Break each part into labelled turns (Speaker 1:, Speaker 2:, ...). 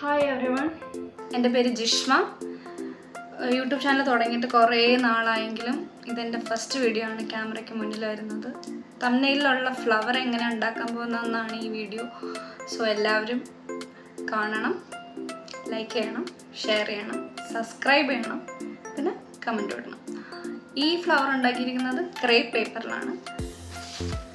Speaker 1: Hi everyone, എൻ്റെ പേര് Jishma. YouTube channel തുടങ്ങിയിട്ട് കുറേ നാളായെങ്കിലും ഇതെൻ്റെ ഫസ്റ്റ് വീഡിയോ ആണ് ക്യാമറയ്ക്ക് മുന്നിൽ വരുന്നത്. തംബ്നെയിലുള്ള ഫ്ലവർ എങ്ങനെ ഉണ്ടാക്കാൻ പോകുന്നതെന്നാണ് ഈ വീഡിയോ. സോ എല്ലാവരും കാണണം, ലൈക്ക് ചെയ്യണം, ഷെയർ ചെയ്യണം, സബ്സ്ക്രൈബ് ചെയ്യണം, പിന്നെ കമൻറ്റ് ഇടണം. ഈ ഫ്ലവർ ഉണ്ടാക്കിയിരിക്കുന്നത് ക്രേപ്പ് പേപ്പറിലാണ്.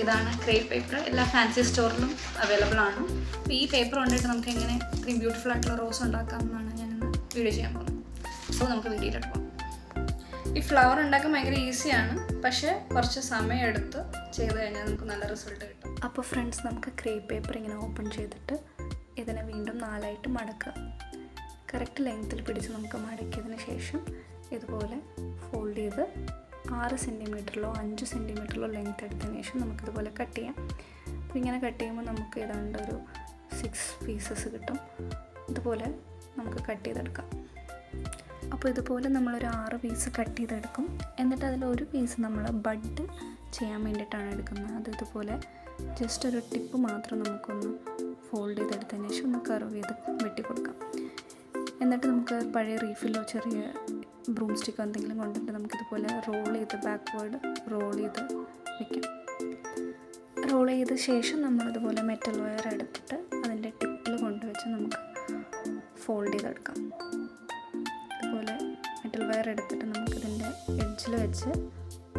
Speaker 1: ഇതാണ് ക്രേപ്പ് പേപ്പർ. എല്ലാ ഫാൻസി സ്റ്റോറിലും അവൈലബിൾ ആണ്. അപ്പോൾ ഈ പേപ്പർ കൊണ്ടിട്ട് നമുക്ക് എങ്ങനെ ഇത്രയും ബ്യൂട്ടിഫുൾ ആയിട്ടുള്ള റോസ് ഉണ്ടാക്കാം എന്നാണ് ഞാനിന്ന് വീഡിയോ ചെയ്യാൻ പോകുന്നത്. സോ നമുക്ക് വീഡിയോയിലോട്ട് പോകാം. ഈ ഫ്ലവർ ഉണ്ടാക്കാൻ ഭയങ്കര ഈസിയാണ്, പക്ഷേ കുറച്ച് സമയം എടുത്ത് ചെയ്ത് കഴിഞ്ഞാൽ നമുക്ക് നല്ല റിസൾട്ട് കിട്ടും. അപ്പോൾ ഫ്രണ്ട്സ്, നമുക്ക് ക്രേപ്പ് പേപ്പർ ഇങ്ങനെ ഓപ്പൺ ചെയ്തിട്ട് ഇതിനെ വീണ്ടും 4ആയിട്ട് മടക്കുക. കറക്റ്റ് ലെങ്ത്തിൽ പിടിച്ച് നമുക്ക് മടക്കിയതിന് ശേഷം ഇതുപോലെ ഫോൾഡ് ചെയ്ത് 6 സെൻറ്റിമീറ്ററിലോ 5 സെൻറ്റിമീറ്ററിലോ ലെങ്ത് എടുത്തതിന് ശേഷം നമുക്കിതുപോലെ കട്ട് ചെയ്യാം. അപ്പോൾ ഇങ്ങനെ കട്ട് ചെയ്യുമ്പോൾ നമുക്ക് ഏതാണ്ട് ഒരു 6 പീസസ് കിട്ടും. ഇതുപോലെ നമുക്ക് കട്ട് ചെയ്തെടുക്കാം. അപ്പോൾ ഇതുപോലെ നമ്മളൊരു 6 പീസ് കട്ട് ചെയ്തെടുക്കും. എന്നിട്ട് അതിലൊരു പീസ് നമ്മൾ ബഡ് ചെയ്യാൻ വേണ്ടിയിട്ടാണ് എടുക്കുന്നത്. അത് ഇതുപോലെ ജസ്റ്റ് ഒരു ടിപ്പ് മാത്രം നമുക്കൊന്ന് ഫോൾഡ് ചെയ്തെടുത്തതിന് ശേഷം ഒന്ന് കർവ് ചെയ്ത് വെട്ടിക്കൊടുക്കാം. എന്നിട്ട് നമുക്ക് പഴയ റീഫില്ലോ ചെറിയ ബ്രൂം സ്റ്റിക്കോ എന്തെങ്കിലും കൊണ്ടിട്ട് നമുക്കിതുപോലെ റോൾ ചെയ്ത് ബാക്ക്വേർഡ് റോൾ ചെയ്ത് വയ്ക്കാം. റോൾ ചെയ്ത ശേഷം നമ്മളിതുപോലെ മെറ്റൽ വയർ എടുത്തിട്ട് അതിൻ്റെ ടിപ്പിൽ കൊണ്ടുവച്ച് നമുക്ക് ഫോൾഡ് ചെയ്തെടുക്കാം. ഇതുപോലെ മെറ്റൽ വയർ എടുത്തിട്ട് നമുക്കിതിൻ്റെ എഡ്ജിൽ വെച്ച്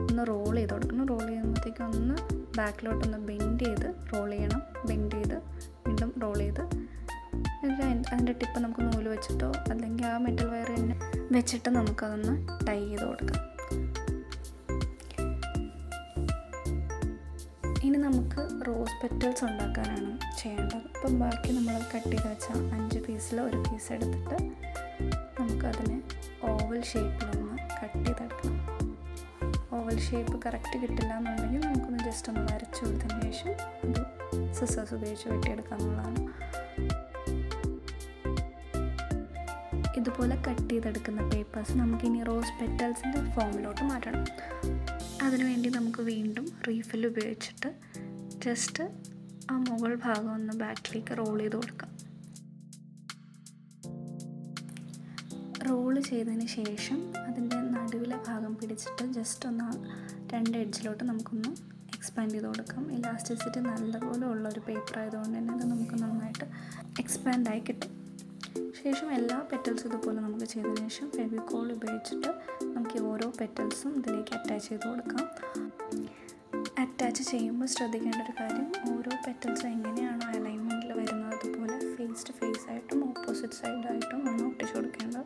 Speaker 1: ഒന്ന് റോൾ ചെയ്ത് കൊടുക്കണം. റോൾ ചെയ്യുമ്പോഴത്തേക്കും ഒന്ന് ബാക്കിലോട്ടൊന്ന് ബെൻഡ് ചെയ്ത് റോൾ ചെയ്യണം. ബെൻഡ് ചെയ്ത് വീണ്ടും റോൾ ചെയ്ത് അതിൻ്റെ ടിപ്പ് നമുക്ക് നൂല് വെച്ചിട്ടോ അല്ലെങ്കിൽ ആ മെറ്റൽ വയർ തന്നെ വെച്ചിട്ട് നമുക്കതൊന്ന് ടൈ ചെയ്ത് കൊടുക്കാം. ഇനി നമുക്ക് റോസ് പെറ്റൽസ് ഉണ്ടാക്കാനാണ് ചെയ്യേണ്ടത്. അപ്പം ബാക്കി നമ്മൾ കട്ട് ചെയ്ത് വെച്ച 5 പീസിൽ ഒരു പീസ് എടുത്തിട്ട് നമുക്കതിനെ ഓവൽ ഷേപ്പിലൊന്ന് കട്ട് ചെയ്തെടുക്കണം. ഓവൽ ഷേപ്പ് കറക്റ്റ് കിട്ടില്ല എന്നുണ്ടെങ്കിൽ നമുക്കൊന്ന് ജസ്റ്റ് ഒന്ന് വരച്ചു കൊടുത്തതിന് ശേഷം അത് സിസേഴ്സ് ഉപയോഗിച്ച് വെട്ടിയെടുക്കാമെന്നുള്ളതാണ്. ഇതുപോലെ കട്ട് ചെയ്തെടുക്കുന്ന പേപ്പേഴ്സ് നമുക്കിനി റോസ് പെറ്റൽസിൻ്റെ ഫോമിലോട്ട് മാറ്റണം. അതിനുവേണ്ടി നമുക്ക് വീണ്ടും റീഫിൽ ഉപയോഗിച്ചിട്ട് ജസ്റ്റ് ആ മുകൾ ഭാഗം ഒന്ന് ബാക്കിലേക്ക് റോൾ ചെയ്ത് കൊടുക്കാം. റോള് ചെയ്തതിന് ശേഷം അതിൻ്റെ നടുവിലെ ഭാഗം പിടിച്ചിട്ട് ജസ്റ്റ് ഒന്ന് 2 എഡ്ജിലോട്ട് നമുക്കൊന്ന് എക്സ്പാൻഡ് ചെയ്ത് കൊടുക്കാം. ഇലാസ്റ്റിസിറ്റി നല്ലപോലെ ഉള്ളൊരു പേപ്പർ ആയതുകൊണ്ട് തന്നെ അത് നമുക്ക് നന്നായിട്ട് എക്സ്പാൻഡായി കിട്ടും. ശേഷം എല്ലാ പെറ്റൽസും ഇതുപോലെ നമുക്ക് ചെയ്തതിന് ശേഷം ഫെവിക്കോൾ ഉപയോഗിച്ചിട്ട് നമുക്ക് ഓരോ പെറ്റൽസും ഇതിലേക്ക് അറ്റാച്ച് ചെയ്ത് കൊടുക്കാം. അറ്റാച്ച് ചെയ്യുമ്പോൾ ശ്രദ്ധിക്കേണ്ട ഒരു കാര്യം, ഓരോ പെറ്റൽസും എങ്ങനെയാണോ അലൈൻമെൻറ്റിൽ വരുന്നത് അതുപോലെ ഫേസ് ടു ഫേസ് ആയിട്ടും ഓപ്പോസിറ്റ് സൈഡായിട്ടും ആണ് ഒട്ടിച്ച് കൊടുക്കേണ്ടത്.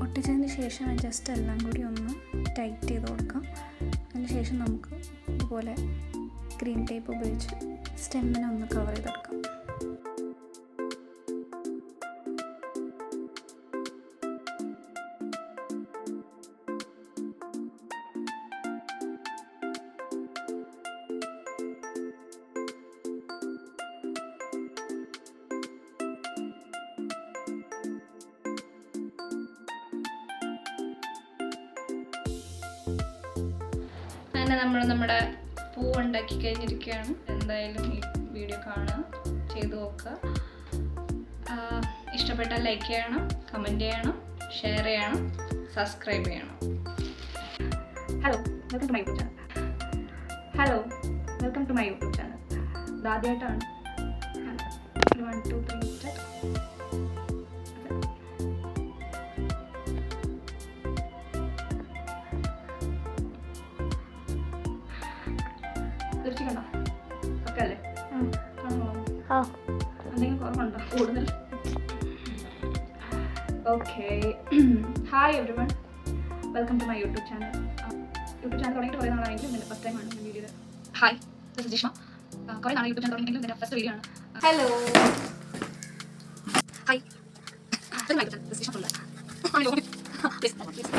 Speaker 1: ഒട്ടിച്ചതിന് ശേഷം ജസ്റ്റ് എല്ലാം കൂടി ഒന്ന് ടൈറ്റ് ചെയ്ത് കൊടുക്കാം. അതിന് ശേഷം നമുക്ക് ഇതുപോലെ ഗ്രീൻ ടേപ്പ് ഉപയോഗിച്ച് സ്റ്റെമ്മിനെ ഒന്ന് കവർ ചെയ്തെടുക്കാം. അങ്ങനെ നമ്മൾ നമ്മുടെ പൂ ഉണ്ടാക്കി കഴിഞ്ഞിരിക്കുകയാണ്. എന്തായാലും ഈ വീഡിയോ കാണുക, ചെയ്ത് നോക്കുക. ഇഷ്ടപ്പെട്ടാൽ ലൈക്ക് ചെയ്യണം, കമൻറ്റ് ചെയ്യണം, ഷെയർ ചെയ്യണം, സബ്സ്ക്രൈബ് ചെയ്യണം. Hello, welcome to my YouTube channel. Hello, welcome to my YouTube channel. ഇതാദ്യമായിട്ടാണ് 1 2 3 സ്റ്റാർട്ട്. കണ്ടോ ഒക്കെ അല്ലേ? എന്തെങ്കിലും കുറവുണ്ടോ? കൂടുതൽ okay hi everyone, welcome to my YouTube channel. YouTube channel തുടങ്ങിയിട്ട് കുറേ നാളായെങ്കിലും എൻ്റെ ഫസ്റ്റ് ടൈമാണ് ഞാൻ video. Hi, this is Jishma. കുറേ നാളെ യൂട്യൂബ് ചാനൽ തുടങ്ങിയെങ്കിലും എൻ്റെ ഫസ്റ്റ് വീഡിയോ ആണ്. Hello hi, this is Jishma. Hi, this is Jishma.